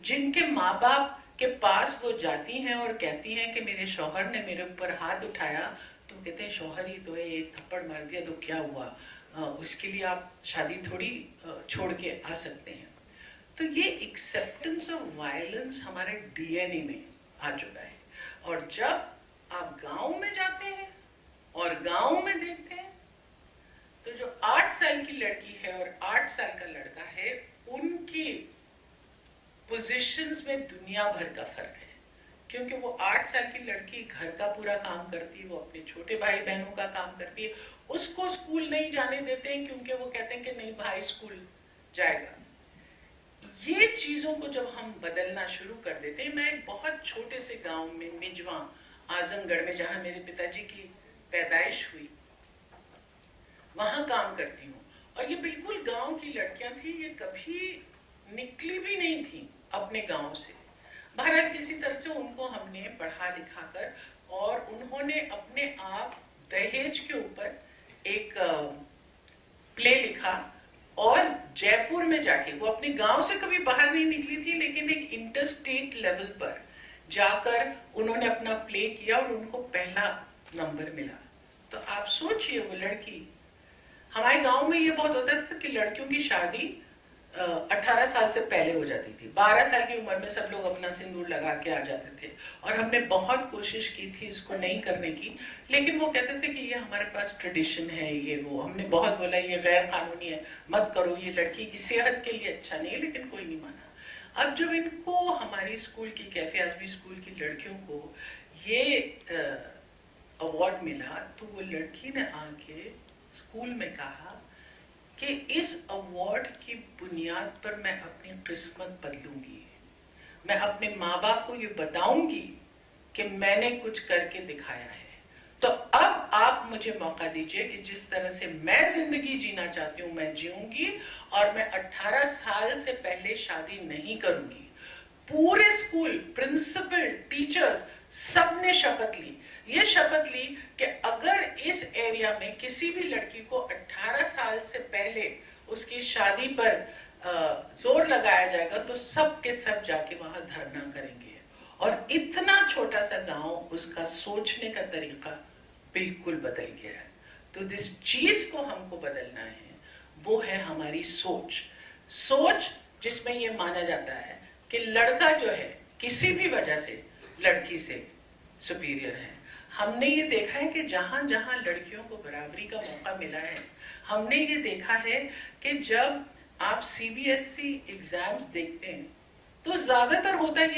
जिनके माँ बाप के पास वो जाती हैं और कहती हैं कि मेरे शौहर ने मेरे ऊपर हाथ उठाया, तो कहते हैं शौहर ही तो है, एक थप्पड़ मार दिया तो क्या हुआ, उसके लिए आप शादी थोड़ी छोड़ के आ सकते हैं। तो ये एक्सेप्टेंस ऑफ वायलेंस हमारे डीएनए में आ चुका है। और जब आप गांव में जाते हैं और गांव में देखते हैं तो जो 8 साल की लड़की है और 8 साल का लड़का है, उनकी पोजीशंस में दुनिया भर का फर्क है। क्योंकि वो 8 साल की लड़की घर का पूरा काम करती है, वो अपने छोटे भाई बहनों का काम करती है, उसको स्कूल नहीं जाने देते हैं क्योंकि वो कहते हैं कि नहीं भाई स्कूल जाएगा। ये चीजों को जब हम बदलना शुरू कर देते हैं, मैं एक बहुत छोटे से गांव में मिजवा आजमगढ़ में, जहां मेरे पिताजी की पैदाइश हुई, वहां काम करती हूँ। और ये बिल्कुल गांव की लड़कियां थी, ये कभी निकली भी नहीं थी अपने गांव से। बहरहाल किसी तरह से उनको हमने पढ़ा लिखा कर, और उन्होंने अपने आप दहेज के ऊपर एक प्ले लिखा, और जयपुर में जाके, वो अपने गांव से कभी बाहर नहीं निकली थी, लेकिन एक इंटरस्टेट लेवल पर जाकर उन्होंने अपना प्ले किया और उनको पहला नंबर मिला। तो आप सोचिए, वो लड़की, हमारे गांव में ये बहुत होता था कि लड़कियों की शादी 18 साल से पहले हो जाती थी। 12 साल की उम्र में सब लोग अपना सिंदूर लगा के आ जाते थे, और हमने बहुत कोशिश की थी इसको नहीं करने की, लेकिन वो कहते थे कि ये हमारे पास ट्रेडिशन है, ये वो। हमने बहुत बोला ये गैर कानूनी है, मत करो, ये लड़की की सेहत के लिए अच्छा नहीं है, लेकिन कोई नहीं माना। अब जब इनको हमारी स्कूल की, कैफे आजमी स्कूल की लड़कियों को ये अवार्ड मिला, तो वो लड़की ने आके स्कूल में कहा कि इस अवार्ड की बुनियाद पर मैं अपनी किस्मत बदलूंगी, मैं अपने माँ बाप को ये बताऊंगी कि मैंने कुछ करके दिखाया है। तो अब आप मुझे मौका दीजिए कि जिस तरह से मैं जिंदगी जीना चाहती हूँ मैं जीऊंगी, और मैं 18 साल से पहले शादी नहीं करूंगी। पूरे स्कूल, प्रिंसिपल, टीचर्स, सबने शपथ ली। ये शपथ ली कि अगर इस एरिया में किसी भी लड़की को 18 साल से पहले उसकी शादी पर जोर लगाया जाएगा तो सब के सब जाके वहां धरना करेंगे। और इतना छोटा सा गांव, उसका सोचने का तरीका बिल्कुल बदल गया है। तो जिस चीज को हमको बदलना है वो है हमारी सोच। सोच जिसमें ये माना जाता है कि लड़का जो है किसी भी वजह से लड़की से सुपीरियर है। हमने ये देखा है कि जहां जहां लड़कियों को बराबरी का मौका मिला है, हमने ये देखा है कि जब आप सीबीएसई एग्जाम्स देखते हैं तो ज्यादातर होता है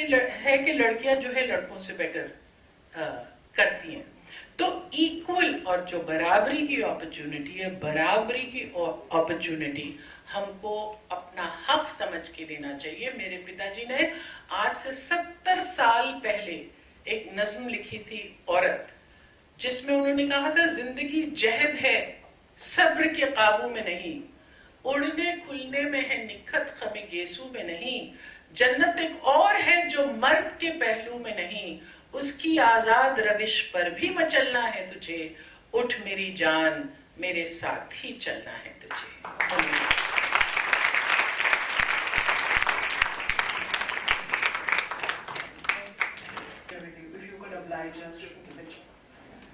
कि लड़कियां जो है लड़कों से बेटर करती हैं। तो इक्वल और जो बराबरी की अपॉर्चुनिटी है, बराबरी की अपॉर्चुनिटी हमको अपना हक समझ के लेना चाहिए। मेरे पिताजी ने आज से 70 साल पहले एक नज्म लिखी थी औरत, जिसमें उन्होंने कहा था, जिंदगी जहद है सब्र के काबू में नहीं, उड़ने खुलने में है निखत खमे गेसू में नहीं, जन्नत एक और है जो मर्द के पहलू में नहीं, उसकी आजाद रविश पर भी मचलना है तुझे, उठ मेरी जान मेरे साथ ही चलना है तुझे।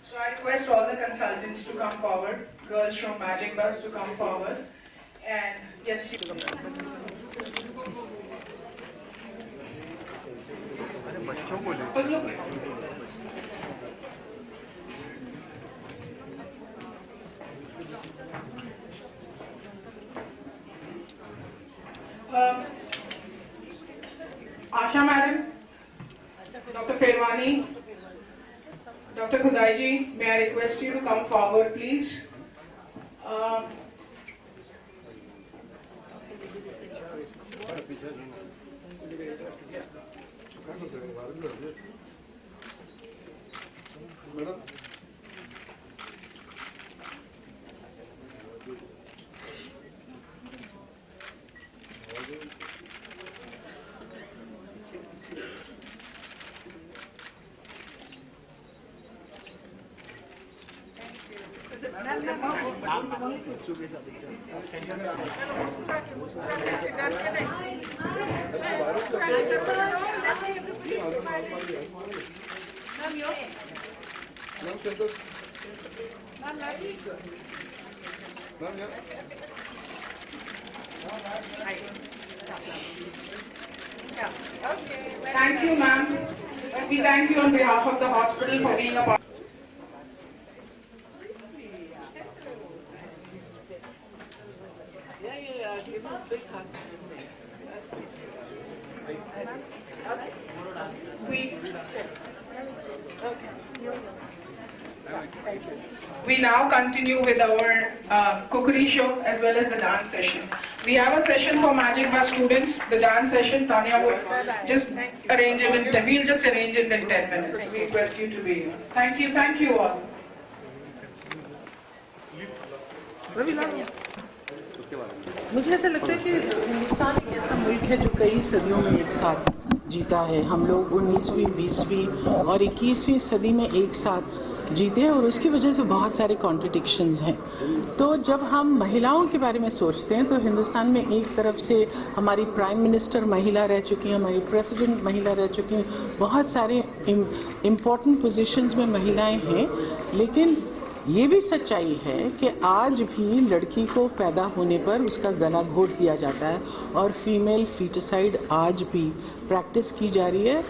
So I request all the consultants to come forward, girls from Magic Bus to come forward, and yes, you. Asha Madam, Dr. Ferwani, Dr. Khudai ji, may I request you to come forward, please? Thank you, ma'am. We thank you on behalf of the hospital for being a part. We now continue with our cookery show as well as the dance session. We have a session for Magic Bar students. The dance session, Tanya will just arrange it in 10. We'll just arrange it in 10 minutes. We request you to be here. Thank you all. मुझे ऐसा लगता है कि हिंदुस्तान एक ऐसा मुल्क है जो कई सदियों में एक साथ जीता है। हम लोग 19वीं, 20वीं और 21वीं सदी में एक साथ जीते हैं और उसकी वजह से बहुत सारे कॉन्ट्रडिक्शंस हैं। तो जब हम महिलाओं के बारे में सोचते हैं तो हिंदुस्तान में एक तरफ से हमारी प्राइम मिनिस्टर महिला रह चुकी हैं, हमारी प्रेसिडेंट महिला रह चुकी हैं, बहुत सारे इम्पोर्टेंट पोजीशंस में महिलाएं हैं। लेकिन ये भी सच्चाई है कि आज भी लड़की को पैदा होने पर उसका गला घोट दिया जाता है और फीमेल फीटिसाइड आज भी प्रैक्टिस की जा रही है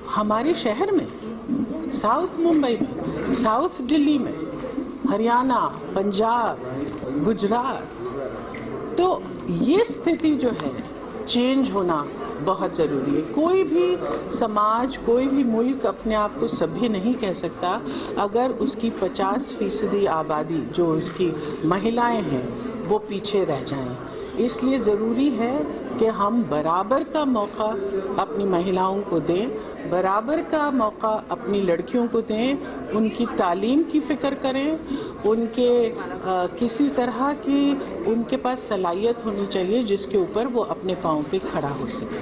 हमारे शहर में, साउथ मुंबई में, साउथ दिल्ली में, हरियाणा, पंजाब, गुजरात। तो ये स्थिति जो है चेंज होना बहुत ज़रूरी है। कोई भी समाज, कोई भी मुल्क अपने आप को सभ्य नहीं कह सकता अगर उसकी 50% आबादी जो उसकी महिलाएं हैं वो पीछे रह जाएं। इसलिए ज़रूरी है कि हम बराबर का मौका अपनी महिलाओं को दें, बराबर का मौका अपनी लड़कियों को दें, उनकी तालीम की फ़िक्र करें, उनके किसी तरह की उनके पास सलाहियत होनी चाहिए जिसके ऊपर वो अपने पाँव पे खड़ा हो सके।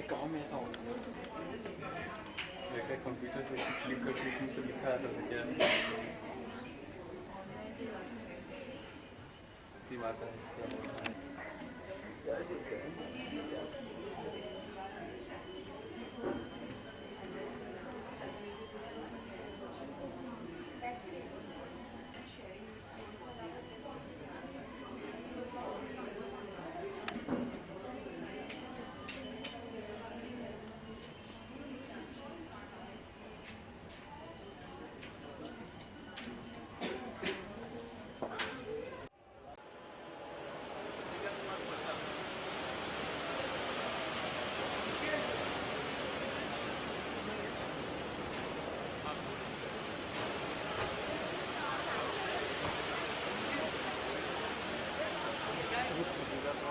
गाँव में ऐसा होता है कंप्यूटर पे क्लिक करके इसमें से लिखा आता है क्या बात है।